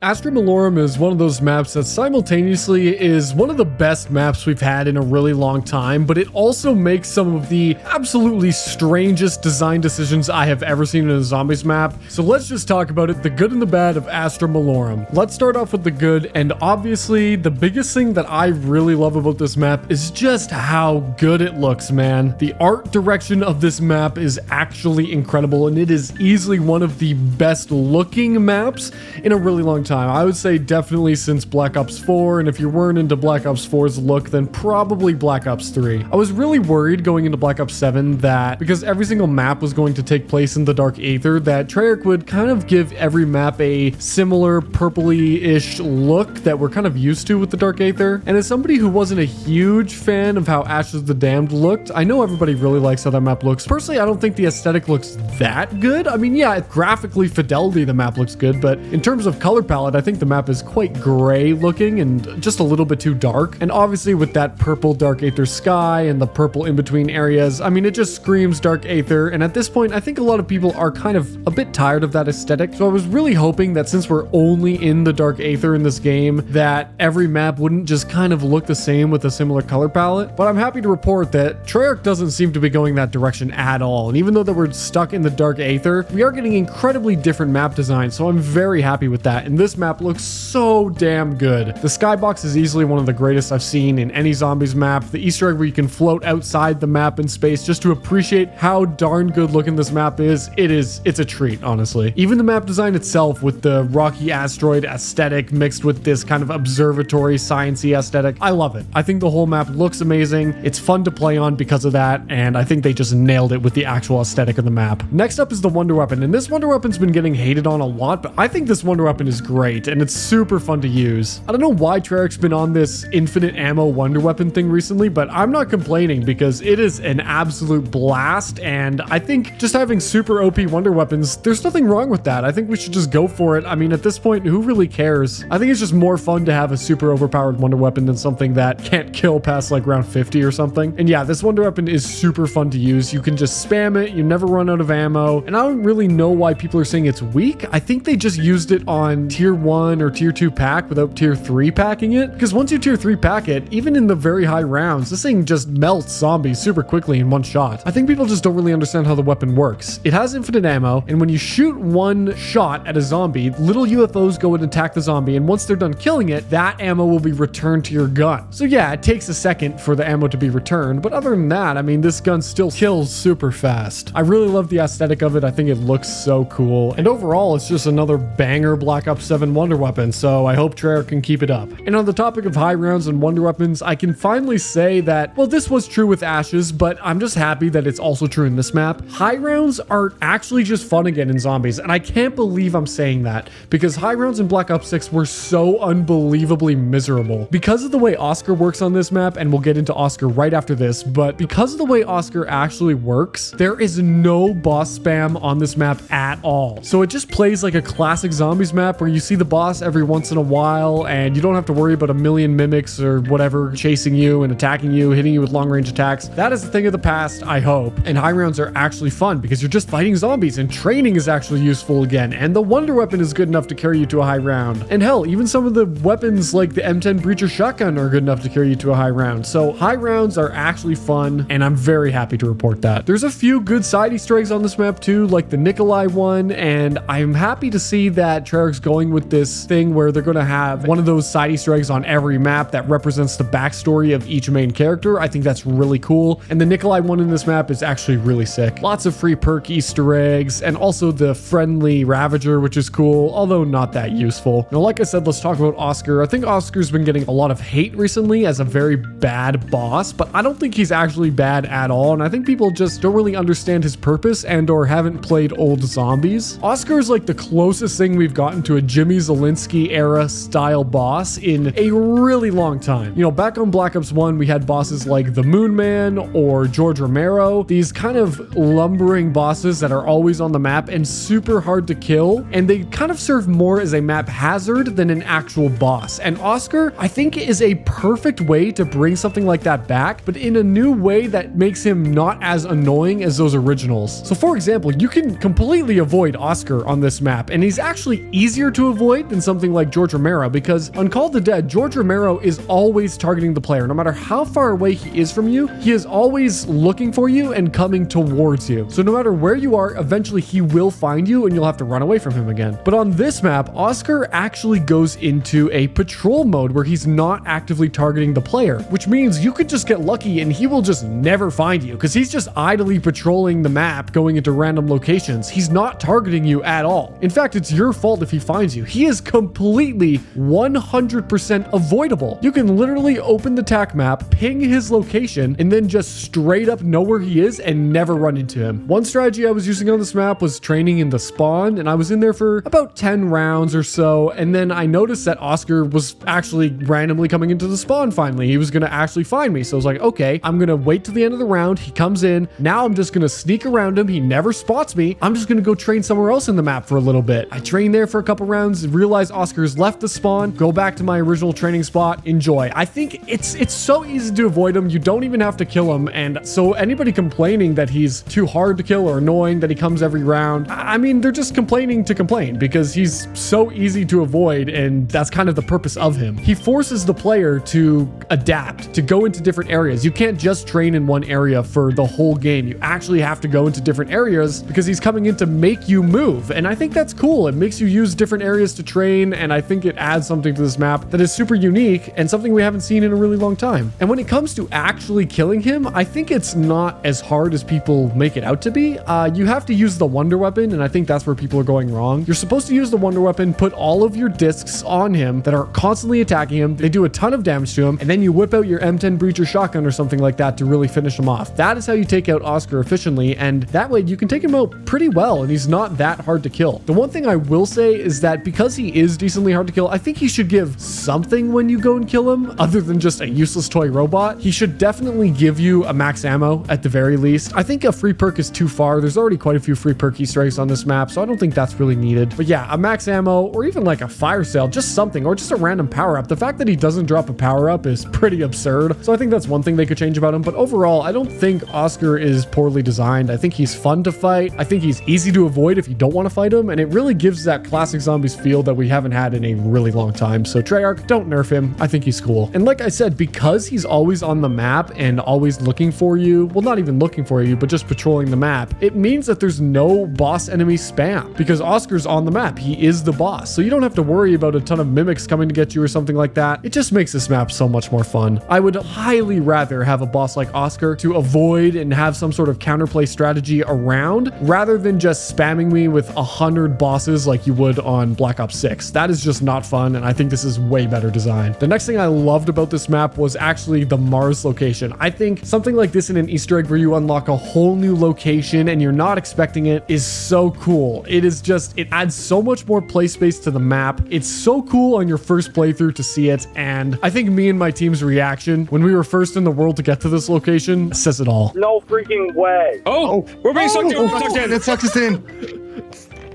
ASTRA MALORUM is one of those maps that simultaneously is one of the best maps we've had in a really long time, but it also makes some of the absolutely strangest design decisions I have ever seen in a zombies map. So let's just talk about it, the good and the bad of ASTRA MALORUM. Let's start off with the good, and obviously the biggest thing that I really love about this map is just how good it looks, man. The art direction of this map is actually incredible, and it is easily one of the best looking maps in a really long time. I would say definitely since Black Ops 4, and if you weren't into Black Ops 4's look, then probably Black Ops 3. I was really worried going into Black Ops 7 that because every single map was going to take place in the Dark Aether, that Treyarch would kind of give every map a similar purpley-ish look that we're kind of used to with the Dark Aether. And as somebody who wasn't a huge fan of how Ashes of the Damned looked, I know everybody really likes how that map looks. Personally, I don't think the aesthetic looks that good. I mean, yeah, graphically, fidelity, the map looks good, but in terms of color palette, I think the map is quite gray looking and just a little bit too dark. And obviously with that purple Dark Aether sky and the purple in between areas, I mean, it just screams Dark Aether. And at this point, I think a lot of people are kind of a bit tired of that aesthetic. So I was really hoping that since we're only in the Dark Aether in this game, that every map wouldn't just kind of look the same with a similar color palette. But I'm happy to report that Treyarch doesn't seem to be going that direction at all. And even though that we're stuck in the Dark Aether, we are getting incredibly different map design. So I'm very happy with that. And this map looks so damn good. The skybox is easily one of the greatest I've seen in any zombies map. The Easter egg where you can float outside the map in space just to appreciate how darn good looking this map is. It's a treat, honestly. Even the map design itself with the rocky asteroid aesthetic mixed with this kind of observatory sciencey aesthetic, I love it. I think the whole map looks amazing. It's fun to play on because of that, and I think they just nailed it with the actual aesthetic of the map. Next up is the Wonder Weapon, and this Wonder Weapon's been getting hated on a lot, but I think this Wonder Weapon is great, and it's super fun to use. I don't know why Treyarch's been on this infinite ammo Wonder Weapon thing recently, but I'm not complaining because it is an absolute blast, and I think just having super OP Wonder Weapons, there's nothing wrong with that. I think we should just go for it. I mean, at this point, who really cares? I think it's just more fun to have a super overpowered Wonder Weapon than something that can't kill past like round 50 or something. And yeah, this Wonder Weapon is super fun to use. You can just spam it, you never run out of ammo, and I don't really know why people are saying it's weak. I think they just used it on tier 1 or tier 2 pack without tier 3 packing it, because once you tier 3 pack it, even in the very high rounds, this thing just melts zombies super quickly in one shot. I think people just don't really understand how the weapon works. It has infinite ammo, and when you shoot one shot at a zombie, little UFOs go and attack the zombie, and once they're done killing it, that ammo will be returned to your gun. So yeah, it takes a second for the ammo to be returned, but other than that, I mean, this gun still kills super fast. I really love the aesthetic of it. I think it looks so cool, and overall, it's just another banger Black Ops 7 Wonder Weapon, so I hope Treyarch can keep it up. And on the topic of high rounds and Wonder Weapons, I can finally say that, well, this was true with Ashes, but I'm just happy that it's also true in this map. High rounds are actually just fun again in zombies, and I can't believe I'm saying that, because high rounds in Black Ops 6 were so unbelievably miserable. Because of the way Oscar works on this map, and we'll get into Oscar right after this, but because of the way Oscar actually works, there is no boss spam on this map at all. So it just plays like a classic zombies map where you see the boss every once in a while, and you don't have to worry about a million mimics or whatever chasing you and attacking you, hitting you with long range attacks. That is a thing of the past, I hope. And high rounds are actually fun because you're just fighting zombies, and training is actually useful again, and the Wonder Weapon is good enough to carry you to a high round. And hell, even some of the weapons like the M10 Breacher Shotgun are good enough to carry you to a high round. So high rounds are actually fun, and I'm very happy to report that. There's a few good side Easter eggs on this map too, like the Nikolai one, and I'm happy to see that Treyarch's going with this thing where they're going to have one of those side Easter eggs on every map that represents the backstory of each main character. I think that's really cool, and the Nikolai one in this map is actually really sick. Lots of free perk Easter eggs, and also the friendly Ravager, which is cool, although not that useful. Now, like I said, let's talk about Oscar. I think Oscar's been getting a lot of hate recently as a very bad boss, but I don't think he's actually bad at all, and I think people just don't really understand his purpose and or haven't played old zombies. Oscar is like the closest thing we've gotten to a Jimmy Zielinski era style boss in a really long time. You know, back on Black Ops 1, we had bosses like the Moon Man or George Romero, these kind of lumbering bosses that are always on the map and super hard to kill, and they kind of serve more as a map hazard than an actual boss. And Oscar, I think, is a perfect way to bring something like that back, but in a new way that makes him not as annoying as those originals. So for example, you can completely avoid Oscar on this map, and he's actually easier to avoid than something like George Romero, because on Call of the Dead, George Romero is always targeting the player. No matter how far away he is from you, he is always looking for you and coming towards you. So no matter where you are, eventually he will find you and you'll have to run away from him again. But on this map, Oscar actually goes into a patrol mode where he's not actively targeting the player, which means you could just get lucky and he will just never find you because he's just idly patrolling the map, going into random locations. He's not targeting you at all. In fact, it's your fault if he finds you. He is completely 100% avoidable. You can literally open the TAC map, ping his location, and then just straight up know where he is and never run into him. One strategy I was using on this map was training in the spawn, and I was in there for about 10 rounds or so, and then I noticed that Oscar was actually randomly coming into the spawn finally. He was going to actually find me, so I was like, okay, I'm going to wait till the end of the round. He comes in. Now I'm just going to sneak around him. He never spots me. I'm just going to go train somewhere else in the map for a little bit. I train there for a couple rounds, realize Oscar's left the spawn, go back to my original training spot, enjoy. I think it's so easy to avoid him. You don't even have to kill him, and so anybody complaining that he's too hard to kill or annoying that he comes every round, I mean, they're just complaining to complain because he's so easy to avoid, and that's kind of the purpose of him. He forces the player to adapt, to go into different areas. You can't just train in one area for the whole game. You actually have to go into different areas because he's coming in to make you move, and I think that's cool. It makes you use different areas to train, and I think it adds something to this map that is super unique and something we haven't seen in a really long time. And when it comes to actually killing him, I think it's not as hard as people make it out to be. You have to use the wonder weapon, and I think that's where people are going wrong. You're supposed to use the wonder weapon, put all of your discs on him that are constantly attacking him. They do a ton of damage to him, and then you whip out your M10 breacher shotgun or something like that to really finish him off. That is how you take out Oscar efficiently, and that way you can take him out pretty well, and he's not that hard to kill. The one thing I will say is that because he is decently hard to kill, I think he should give something when you go and kill him other than just a useless toy robot. He should definitely give you a max ammo at the very least. I think a free perk is too far. There's already quite a few free perk Easter eggs on this map, so I don't think that's really needed. But yeah, a max ammo or even like a fire sale, just something, or just a random power up. The fact that he doesn't drop a power up is pretty absurd. So I think that's one thing they could change about him. But overall, I don't think Oscar is poorly designed. I think he's fun to fight. I think he's easy to avoid if you don't want to fight him. And it really gives that classic zombies feel that we haven't had in a really long time. So Treyarch, don't nerf him. I think he's cool. And like I said, because he's always on the map and always looking for you, well, not even looking for you, but just patrolling the map, it means that there's no boss enemy spam because Oscar's on the map. He is the boss. So you don't have to worry about a ton of mimics coming to get you or something like that. It just makes this map so much more fun. I would highly rather have a boss like Oscar to avoid and have some sort of counterplay strategy around rather than just spamming me with 100 bosses like you would on Black Ops 6. That is just not fun, and I think this is way better designed. The next thing I loved about this map was actually the Mars location. I think something like this in an Easter egg where you unlock a whole new location and you're not expecting it is so cool. It is just, it adds so much more play space to the map. It's so cool on your first playthrough to see it, and I think me and my team's reaction when we were first in the world to get to this location says it all. No freaking way. Oh, we're being sucked in. It sucks us in.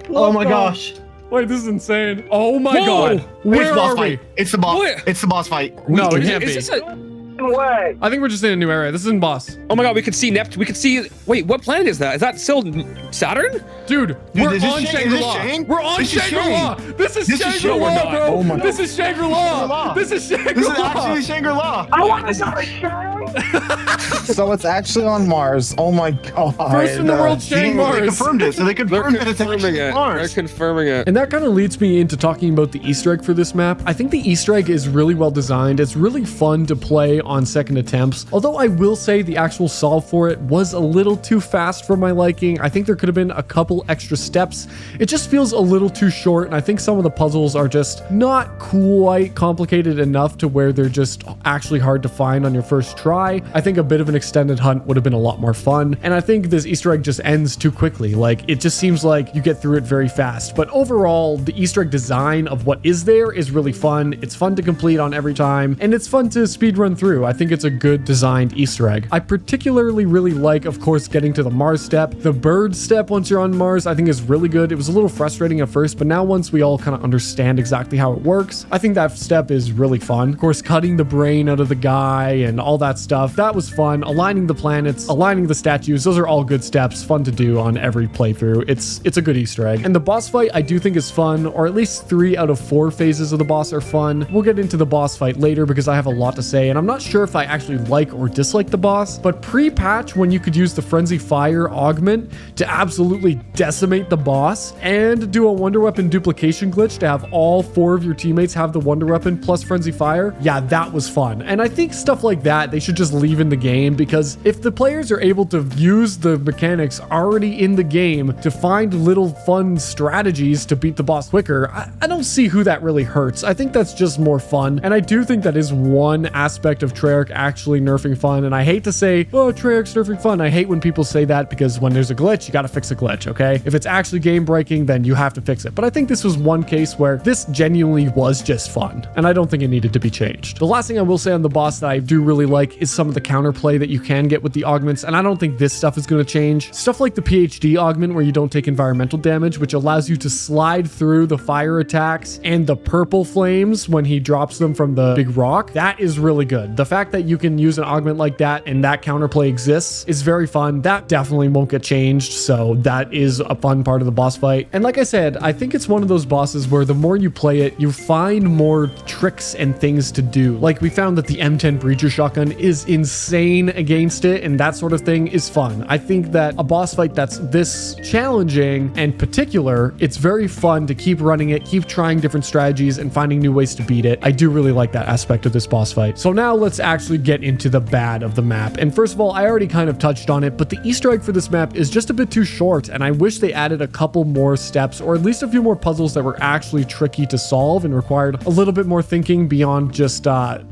Oh my gosh. Wait, this is insane. Oh my Whoa. god. Where are we? Fight. It's the boss. What? It's the boss fight. No, it can't be. Is this a... Way. I think we're just in a new area. This isn't boss. Oh my god, we could see Neptune. We could see. Wait, what planet is that? Is that still Saturn? Dude, we're is this on Shane? Shangri-La. Is this Shane? We're on This is Shangri-La. Shane. This is This is Shangri-La, Shane. bro. Oh my This is Shangri-La. God. This is This is Shangri-La. actually Shangri-La. I want to go to Shang. So it's actually on Mars. Oh my god. First in the world, Shang They Mars. confirmed it. So they confirmed that it's actually They're Mars. confirming it. And that kind of leads me into talking about the Easter egg for this map. I think the Easter egg is really well designed. It's really fun to play on second attempts. Although I will say the actual solve for it was a little too fast for my liking. I think there could have been a couple extra steps. It just feels a little too short, and I think some of the puzzles are just not quite complicated enough to where they're just actually hard to find on your first try. I think a bit of an extended hunt would have been a lot more fun, and I think this Easter egg just ends too quickly. Like, it just seems like you get through it very fast. But overall, the Easter egg design of what is there is really fun. It's fun to complete on every time, and it's fun to speedrun through. true. I think it's a good designed Easter egg. I particularly really like, of course, getting to the Mars step. The bird step once you're on Mars, I think is really good. It was a little frustrating at first, but now once we all kind of understand exactly how it works, I think that step is really fun. Of course, cutting the brain out of the guy and all that stuff, that was fun. Aligning the planets, aligning the statues, those are all good steps, fun to do on every playthrough. It's a good Easter egg. And the boss fight, I do think is fun, or at least 3 out of 4 phases of the boss are fun. We'll get into the boss fight later because I have a lot to say, and I'm not sure if I actually like or dislike the boss, but pre-patch, when you could use the Frenzy Fire augment to absolutely decimate the boss and do a Wonder Weapon duplication glitch to have all 4 of your teammates have the Wonder Weapon plus Frenzy Fire, yeah, that was fun. And I think stuff like that, they should just leave in the game, because if the players are able to use the mechanics already in the game to find little fun strategies to beat the boss quicker, I don't see who that really hurts. I think that's just more fun. And I do think that is one aspect of Treyarch actually nerfing fun. And I hate to say, oh, Treyarch's nerfing fun. I hate when people say that, because when there's a glitch, you got to fix a glitch, okay? If it's actually game breaking, then you have to fix it. But I think this was one case where this genuinely was just fun, and I don't think it needed to be changed. The last thing I will say on the boss that I do really like is some of the counterplay that you can get with the augments, and I don't think this stuff is going to change. Stuff like the PhD augment, where you don't take environmental damage, which allows you to slide through the fire attacks and the purple flames when he drops them from the big rock, that is really good. The fact that you can use an augment like that and that counterplay exists is very fun. That definitely won't get changed, so that is a fun part of the boss fight. And like I said, I think it's one of those bosses where the more you play it, you find more tricks and things to do. Like, we found that the M10 Breacher shotgun is insane against it, and that sort of thing is fun. I think that a boss fight that's this challenging and particular, it's very fun to keep running it, keep trying different strategies and finding new ways to beat it. I do really like that aspect of this boss fight. So now let's actually get into the bad of the map. And first of all, I already kind of touched on it, but the Easter egg for this map is just a bit too short, and I wish they added a couple more steps, or at least a few more puzzles that were actually tricky to solve and required a little bit more thinking beyond just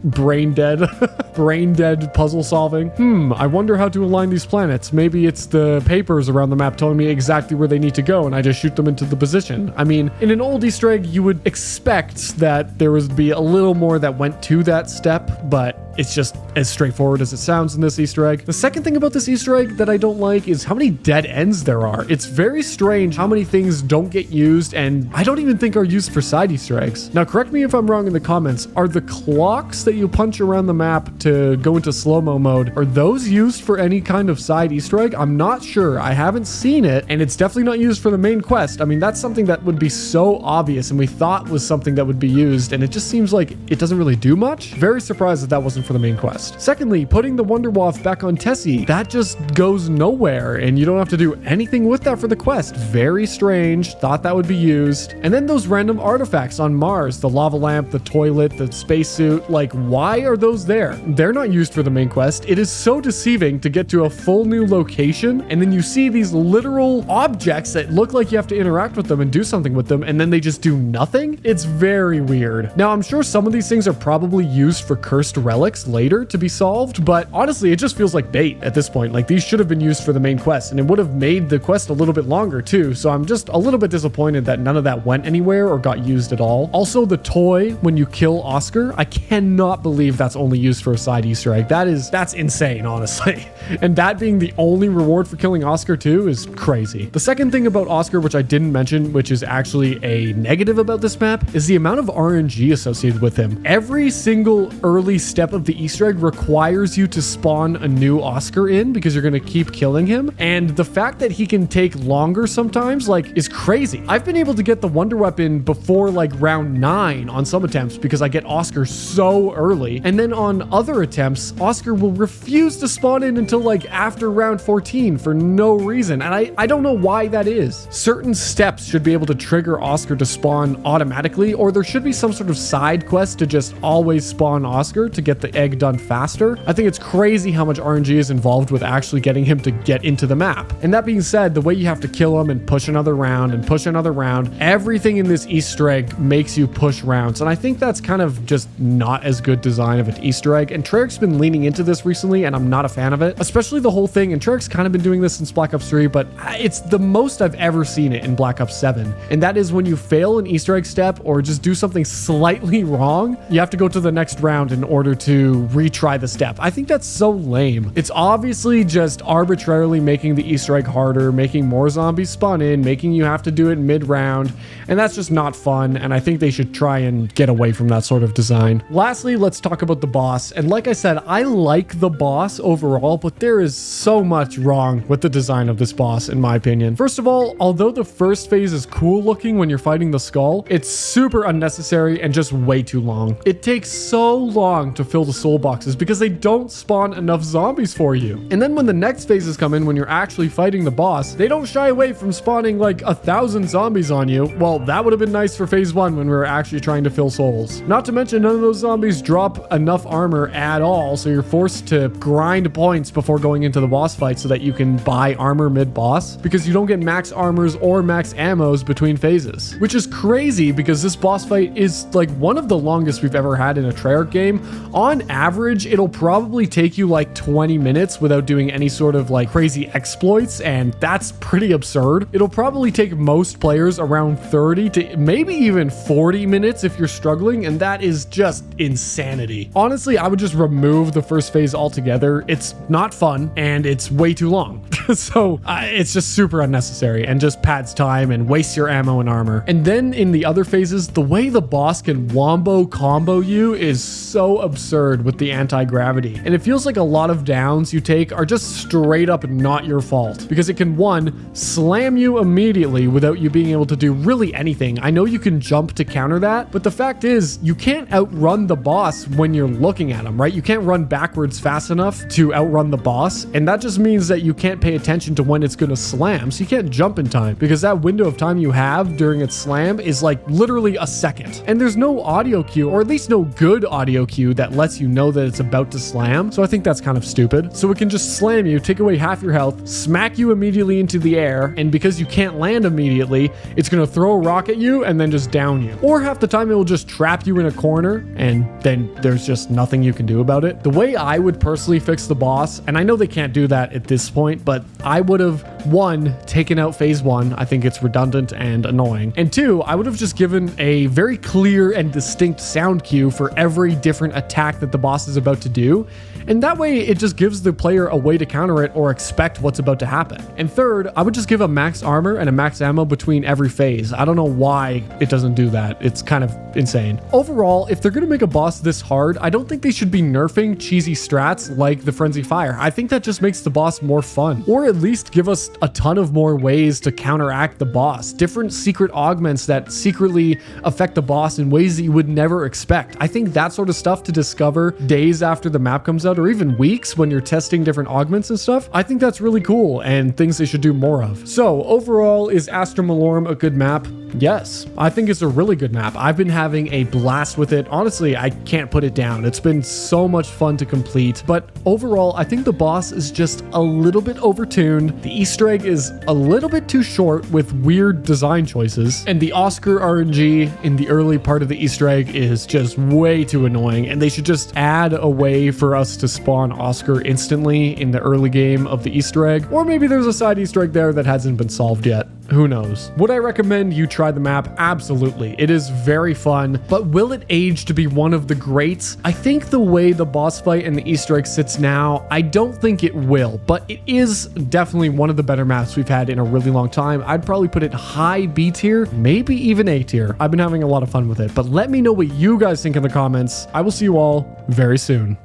brain dead puzzle solving. I wonder how to align these planets. Maybe it's the papers around the map telling me exactly where they need to go, and I just shoot them into the position. I mean, in an old Easter egg, you would expect that there would be a little more that went to that step, but it's just as straightforward as it sounds in this Easter egg. The second thing about this Easter egg that I don't like is how many dead ends there are. It's very strange how many things don't get used, and I don't even think are used for side Easter eggs. Now, correct me if I'm wrong in the comments. Are the clocks that you punch around the map to go into slow-mo mode, are those used for any kind of side Easter egg? I'm not sure. I haven't seen it, and it's definitely not used for the main quest. I mean, that's something that would be so obvious, and we thought was something that would be used, and it just seems like it doesn't really do much. Very surprised that that wasn't for the main quest. Secondly, putting the Wonder Waff back on Tessie, that just goes nowhere, and you don't have to do anything with that for the quest. Very strange. Thought that would be used. And then those random artifacts on Mars, the lava lamp, the toilet, the spacesuit, like, why are those there? They're not used for the main quest. It is so deceiving to get to a full new location, and then you see these literal objects that look like you have to interact with them and do something with them, and then they just do nothing. It's very weird. Now, I'm sure some of these things are probably used for cursed relics later to be solved, but honestly, it just feels like bait at this point. Like, these should have been used for the main quest, and it would have made the quest a little bit longer too. So I'm just a little bit disappointed that none of that went anywhere or got used at all. Also, the toy when you kill Oscar, I cannot believe that's only used for a side Easter egg. That's insane, honestly. And that being the only reward for killing Oscar too is crazy. The second thing about Oscar, which I didn't mention, which is actually a negative about this map, is the amount of RNG associated with him. Every single early step of the Easter egg requires you to spawn a new Oscar in, because you're going to keep killing him. And the fact that he can take longer sometimes, like, is crazy. I've been able to get the Wonder Weapon before like round 9 on some attempts because I get Oscar so early. And then on other attempts, Oscar will refuse to spawn in until like after round 14 for no reason. And I don't know why that is. Certain steps should be able to trigger Oscar to spawn automatically, or there should be some sort of side quest to just always spawn Oscar to get the egg done faster. I think it's crazy how much RNG is involved with actually getting him to get into the map. And that being said, the way you have to kill him and push another round and push another round, everything in this Easter egg makes you push rounds. And I think that's kind of just not as good design of an Easter egg. And Treyarch's been leaning into this recently, and I'm not a fan of it, especially the whole thing. And Treyarch's kind of been doing this since Black Ops 3, but it's the most I've ever seen it in Black Ops 7. And that is when you fail an Easter egg step or just do something slightly wrong, you have to go to the next round in order to to retry the step. I think that's so lame. It's obviously just arbitrarily making the Easter egg harder, making more zombies spawn in, making you have to do it mid-round, and that's just not fun, and I think they should try and get away from that sort of design. Lastly, let's talk about the boss, and like I said, I like the boss overall, but there is so much wrong with the design of this boss, in my opinion. First of all, although the first phase is cool looking when you're fighting the skull, it's super unnecessary and just way too long. It takes so long to fill the soul boxes because they don't spawn enough zombies for you. And then when the next phases come in, when you're actually fighting the boss, they don't shy away from spawning like 1,000 zombies on you. Well, that would have been nice for phase 1 when we were actually trying to fill souls. Not to mention, none of those zombies drop enough armor at all, so you're forced to grind points before going into the boss fight so that you can buy armor mid-boss, because you don't get max armors or max ammos between phases. Which is crazy because this boss fight is like one of the longest we've ever had in a Treyarch game. On average, it'll probably take you like 20 minutes without doing any sort of like crazy exploits, and that's pretty absurd. It'll probably take most players around 30 to maybe even 40 minutes if you're struggling, and that is just insanity. Honestly, I would just remove the first phase altogether. It's not fun and it's way too long. So it's just super unnecessary and just pads time and wastes your ammo and armor. And then in the other phases, the way the boss can wombo combo you is so absurd with the anti-gravity. And it feels like a lot of downs you take are just straight up not your fault, because it can, one, slam you immediately without you being able to do really anything. I know you can jump to counter that, but the fact is you can't outrun the boss when you're looking at him, right? You can't run backwards fast enough to outrun the boss, and that just means that you can't pay attention to when it's going to slam, so you can't jump in time, because that window of time you have during its slam is like literally a second. And there's no audio cue, or at least no good audio cue that lets you know that it's about to slam, so I think that's kind of stupid. So it can just slam you, take away half your health, smack you immediately into the air, and because you can't land immediately, it's going to throw a rock at you and then just down you. Or half the time it will just trap you in a corner, and then there's just nothing you can do about it. The way I would personally fix the boss, and I know they can't do that at this point, but I would have, one, taken out phase 1. I think it's redundant and annoying. And two, I would have just given a very clear and distinct sound cue for every different attack that the boss is about to do. And that way it just gives the player a way to counter it or expect what's about to happen. And third, I would just give a max armor and a max ammo between every phase. I don't know why it doesn't do that. It's kind of insane. Overall, if they're going to make a boss this hard, I don't think they should be nerfing cheesy strats like the Frenzy Fire. I think that just makes the boss more fun. Or at least give us a ton of more ways to counteract the boss. Different secret augments that secretly affect the boss in ways that you would never expect. I think that sort of stuff to discover days after the map comes out, or even weeks when you're testing different augments and stuff, I think that's really cool and things they should do more of. So overall, is Astra Malorum a good map? Yes, I think it's a really good map. I've been having a blast with it. Honestly, I can't put it down. It's been so much fun to complete, but overall, I think the boss is just a little bit overtuned. The Easter egg is a little bit too short with weird design choices, and the Oscar RNG in the early part of the Easter egg is just way too annoying, and they should just add a way for us to spawn Oscar instantly in the early game of the Easter egg, or maybe there's a side Easter egg there that hasn't been solved yet. Who knows? Would I recommend you try the map? Absolutely. It is very fun, but will it age to be one of the greats? I think the way the boss fight and the Easter egg sits now, I don't think it will, but it is definitely one of the better maps we've had in a really long time. I'd probably put it high B tier, maybe even A tier. I've been having a lot of fun with it, but let me know what you guys think in the comments. I will see you all very soon.